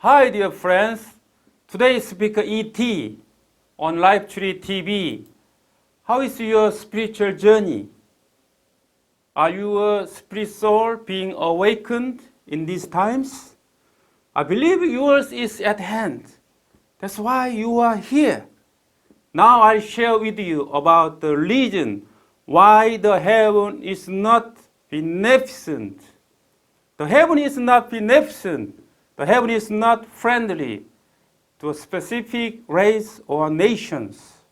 Hi dear friends, today speaker E.T. on LifeTree TV. How is your spiritual journey? Are you a spirit soul being awakened in these times? I believe yours is at hand. That's why you are here. Now I'll share with you about the reason why the heaven is not beneficent. The heaven is not beneficent. The heaven is not friendly to a specific race or nations.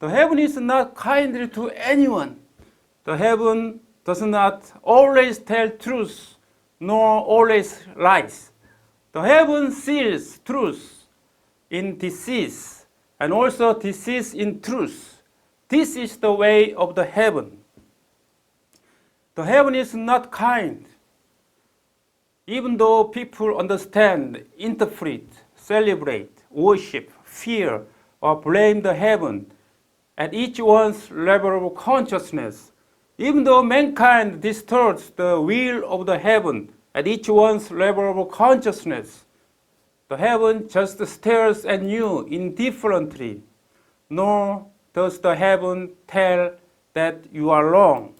The heaven is not kindly to anyone. The heaven does not always tell truth, nor always lies. The heaven sees truth in disease, and also disease in truth. This is the way of the heaven. The heaven is not kind. Even though people understand, interpret, celebrate, worship, fear, or blame the heaven at each one's level of consciousness, even though mankind distorts the will of the heaven at each one's level of consciousness, the heaven just stares at you indifferently, nor does the heaven tell that you are wrong.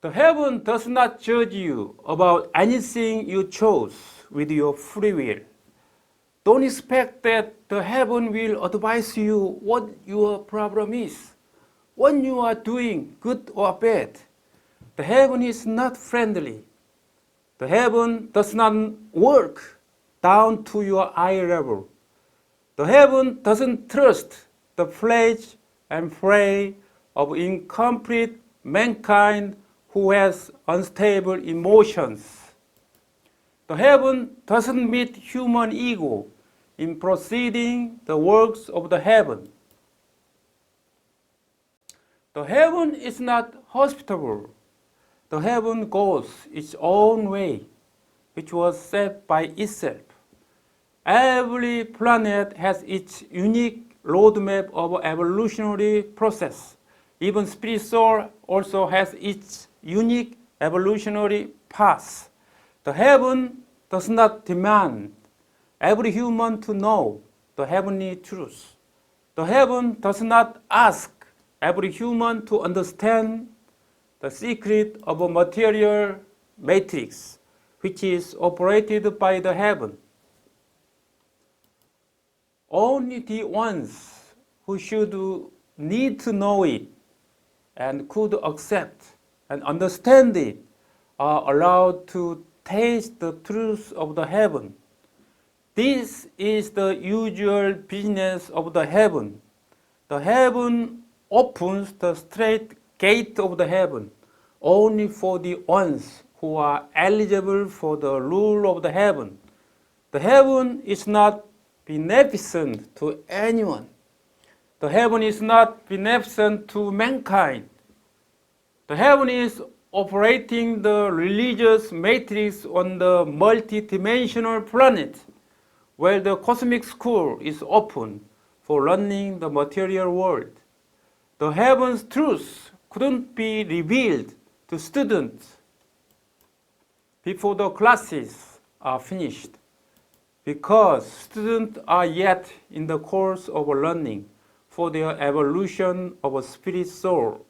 The heaven does not judge you about anything you chose with your free will. Don't expect that the heaven will advise you what your problem is, what you are doing, good or bad. The heaven is not friendly. The heaven does not work down to your eye level. The heaven doesn't trust the flesh and prey of incomplete mankind who has unstable emotions. The heaven doesn't meet human ego in proceeding the works of the heaven. The heaven is not hospitable. The heaven goes its own way, which was set by itself. Every planet has its unique roadmap of evolutionary process. Even spirit soul also has its unique evolutionary path. The heaven does not demand every human to know the heavenly truth. The heaven does not ask every human to understand the secret of a material matrix, which is operated by the heaven. Only the ones who should need to know it and could accept and understand it are allowed to taste the truth of the heaven. This is the usual business of the heaven. The heaven opens the straight gate of the heaven only for the ones who are eligible for the rule of the heaven. The heaven is not beneficent to anyone. The heaven is not beneficent to mankind. The heaven is operating the religious matrix on the multidimensional planet, where the cosmic school is open for learning the material world. The heaven's truth couldn't be revealed to students before the classes are finished, because students are yet in the course of learning for their evolution of a spirit soul.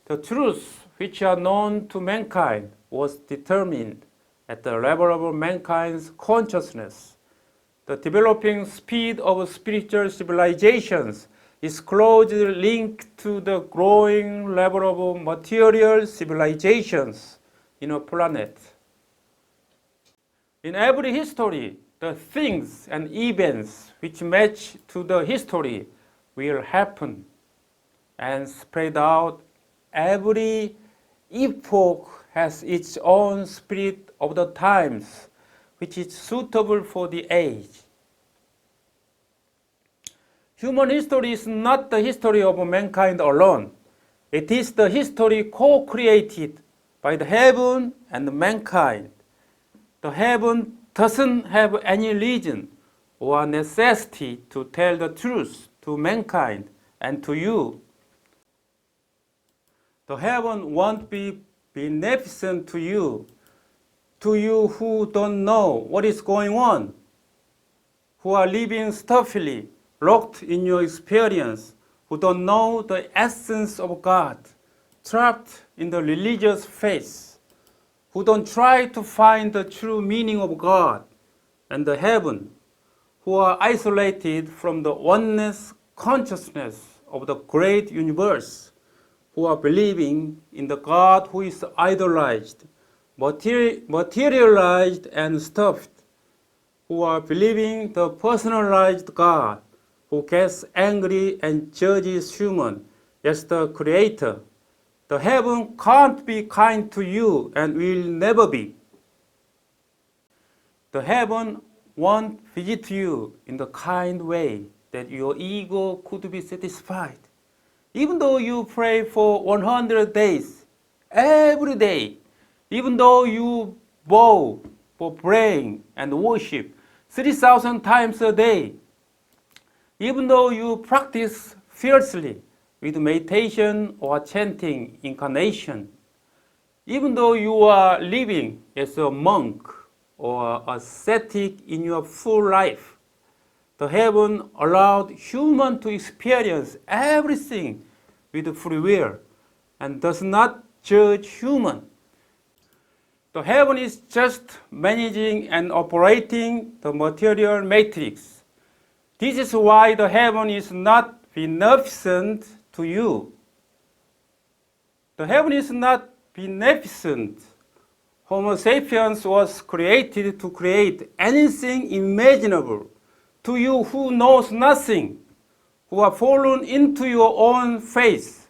The truths which are known to mankind was determined at the level of mankind's consciousness. The developing speed of spiritual civilizations is closely linked to the growing level of material civilizations in a planet. In every history, the things and events which match to the history will happen and spread out. Every epoch has its own spirit of the times, which is suitable for the age. Human history is not the history of mankind alone. It is the history co-created by the heaven and mankind. The heaven doesn't have any reason or necessity to tell the truth to mankind and to you. The heaven won't be beneficent to you to you who don't know what is going on, who are living stuffily, locked in your experience, who don't know the essence of God, trapped in the religious faith, who don't try to find the true meaning of God and the heaven, who are isolated from the oneness consciousness of the great universe, who are believing in the God who is idolized, materialized and stuffed, who are believing the personalized God who gets angry and judges human as the creator. The heaven can't be kind to you and will never be. The heaven won't visit you in the kind way that your ego could be satisfied. Even though you pray for 100 days, every day, even though you bow for praying and worship 3,000 times a day, even though you practice fiercely with meditation or chanting incarnation, even though you are living as a monk or ascetic in your full life, the heaven allowed human to experience everything with free will and does not judge human. The heaven is just managing and operating the material matrix. This is why the heaven is not beneficent to you. The heaven is not beneficent. Homo sapiens was created to create anything imaginable. To you who knows nothing, who are fallen into your own faith,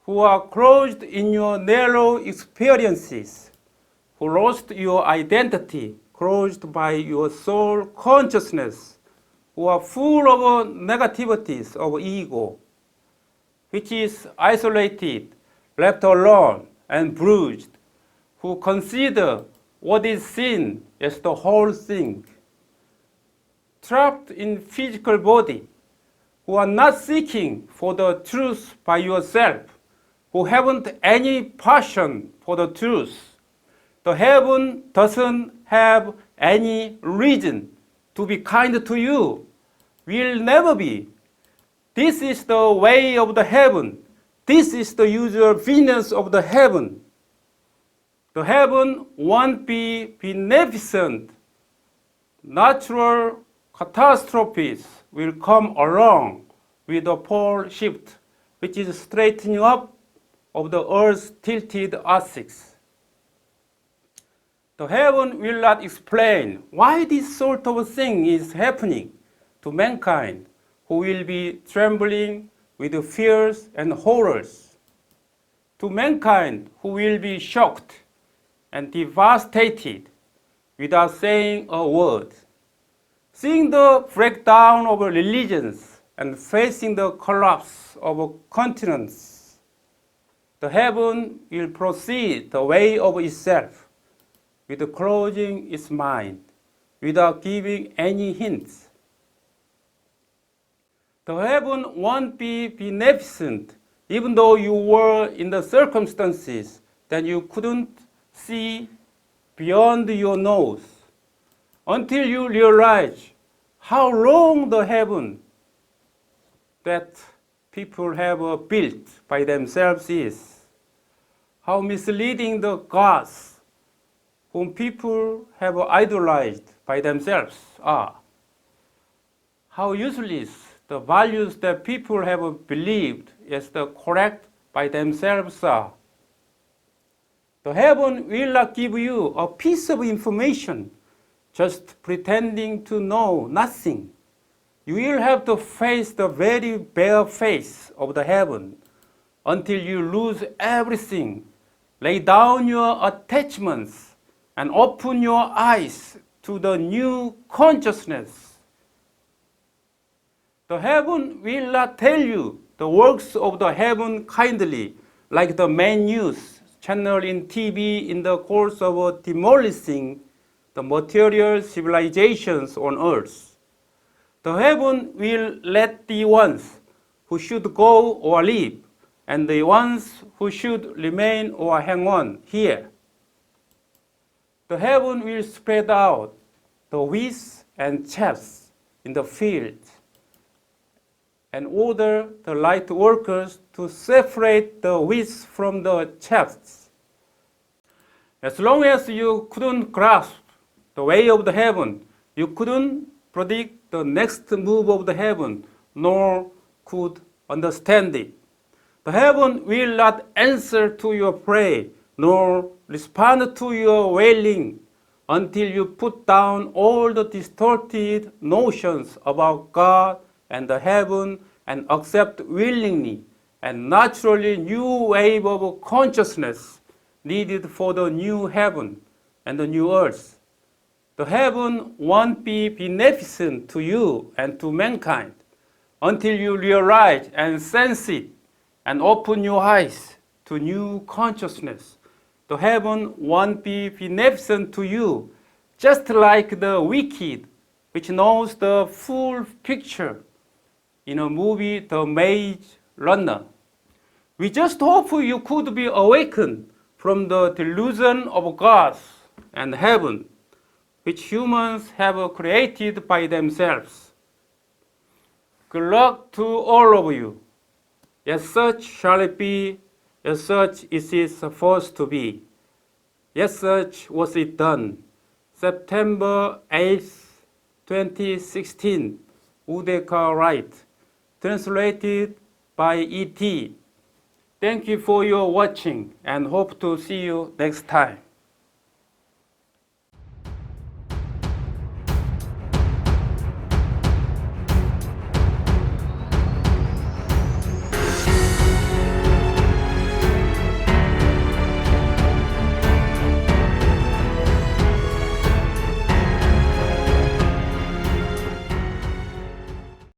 who are closed in your narrow experiences, who lost your identity, closed by your soul consciousness, who are full of negativities of ego, which is isolated, left alone, and bruised, who consider what is sin as the whole thing, trapped in physical body, who are not seeking for the truth by yourself, who haven't any passion for the truth. The heaven doesn't have any reason to be kind to you, will never be. This is the way of the heaven. This is the usual business of the heaven. The heaven won't be beneficent. Natural catastrophes will come along with the pole shift, which is straightening up of the Earth's tilted axis. The heaven will not explain why this sort of thing is happening to mankind, who will be trembling with fears and horrors. To mankind who will be shocked and devastated without saying a word. Seeing the breakdown of religions and facing the collapse of continents, the heaven will proceed the way of itself, with closing its mind, without giving any hints. The heaven won't be beneficent, even though you were in the circumstances that you couldn't see beyond your nose, until you realize how long the heaven that people have built by themselves is, how misleading the gods whom people have idolized by themselves are, how useless the values that people have believed as the correct by themselves are. The heaven will not give you a piece of information just pretending to know nothing. You will have to face the very bare face of the heaven until you lose everything, lay down your attachments, and open your eyes to the new consciousness. The heaven will not tell you the works of the heaven kindly, like the main news channel in TV in the course of demolishing the material civilizations on earth. The heaven will let the ones who should go or leave, and the ones who should remain or hang on here. The heaven will spread out the wheat and chaff in the field, and order the light workers to separate the wheat from the chaff. As long as you couldn't grasp the way of the heaven, you couldn't predict the next move of the heaven, nor could understand it. The heaven will not answer to your prayer, nor respond to your wailing until you put down all the distorted notions about God and the heaven and accept willingly and naturally new wave of consciousness needed for the new heaven and the new earth. The heaven won't be beneficent to you and to mankind until you realize and sense it and open your eyes to new consciousness. The heaven won't be beneficent to you, just like the wicked, which knows the full picture in a movie, The Maze Runner. We just hope you could be awakened from the delusion of God and heaven, which humans have created by themselves. Good luck to all of you. Yes, such shall it be, as such is it supposed to be. Yes, such was it done. September 8th, 2016, Udeka Wright, translated by E.T. Thank you for your watching and hope to see you next time.